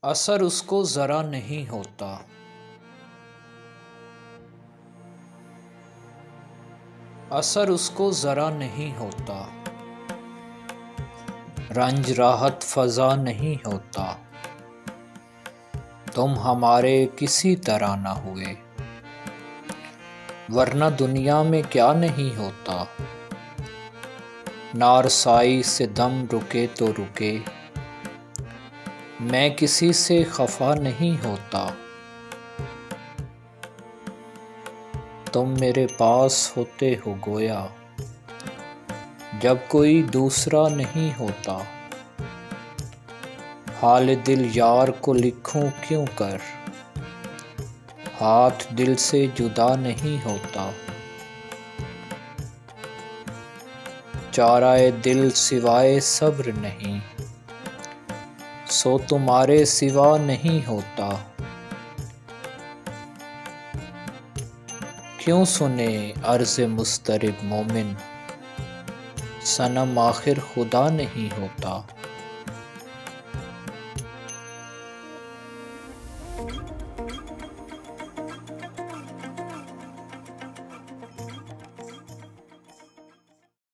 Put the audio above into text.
असर उसको ज़रा नहीं होता। असर उसको ज़रा नहीं होता। रंज राहत फ़ज़ा नहीं होता। तुम हमारे किसी तरह न हुए, वरना दुनिया में क्या नहीं होता। नारसाई से दम रुके तो रुके, मैं किसी से खफा नहीं होता। तुम मेरे पास होते हो गोया, जब कोई दूसरा नहीं होता। हाल दिल यार को लिखूं क्यों कर, हाथ दिल से जुदा नहीं होता। चाराए दिल सिवाय सब्र नहीं, सो तुम्हारे सिवा नहीं होता। क्यों सुने अर्ज़ मुस्तरिब मोमिन, सनम आखिर खुदा नहीं होता।